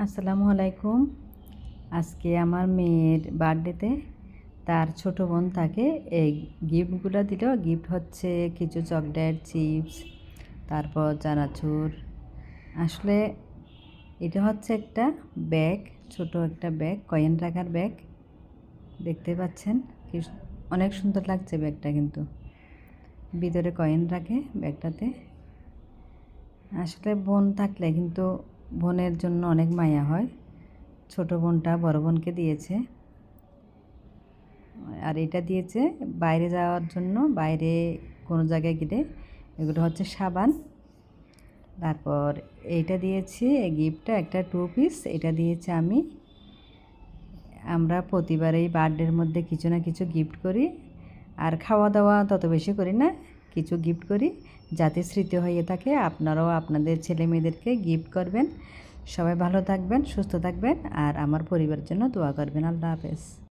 আসসালামু আলাইকুম। আজকে আমার মেয়ের বার্থডেতে তার ছোট বোন তাকে এই গিফটগুলো দিল। গিফট হচ্ছে কিছু চকলেট, চিপস, তারপর চানাচুর। আসলে এটা হচ্ছে একটা ব্যাগ, ছোট একটা ব্যাগ, কয়েন রাখার ব্যাগ। দেখতে পাচ্ছেন কি অনেক সুন্দর লাগছে ব্যাগটা, কিন্তু ভিতরে কয়েন রাখে ব্যাগটাতে। আসলে বোন থাকলে কিন্তু বোনের জন্য অনেক মায়া হয়। ছোট বোনটা বড় বোনকে দিয়েছে, আর এটা দিয়েছে বাইরে যাওয়ার জন্য, বাইরে কোনো জায়গায় গেলে। এগুলো হচ্ছে সাবান। তারপর এইটা দিয়েছি, এই গিফটটা একটা 2 পিস, এটা দিয়েছে আমি। আমরা প্রতিবারেই বার্থডের মধ্যে কিছু না কিছু গিফট করি, আর খাওয়া দাওয়া তত বেশি করি না, কিছু গিফট করি যাতে স্মৃতি হয়ে থাকে। আপনারাও আপনাদের ছেলে মেয়েদেরকে গিফট করবেন। সবাই ভালো থাকবেন, সুস্থ থাকবেন, আর আমার পরিবারের জন্য দোয়া করবেন। আল্লাহ হাফেজ।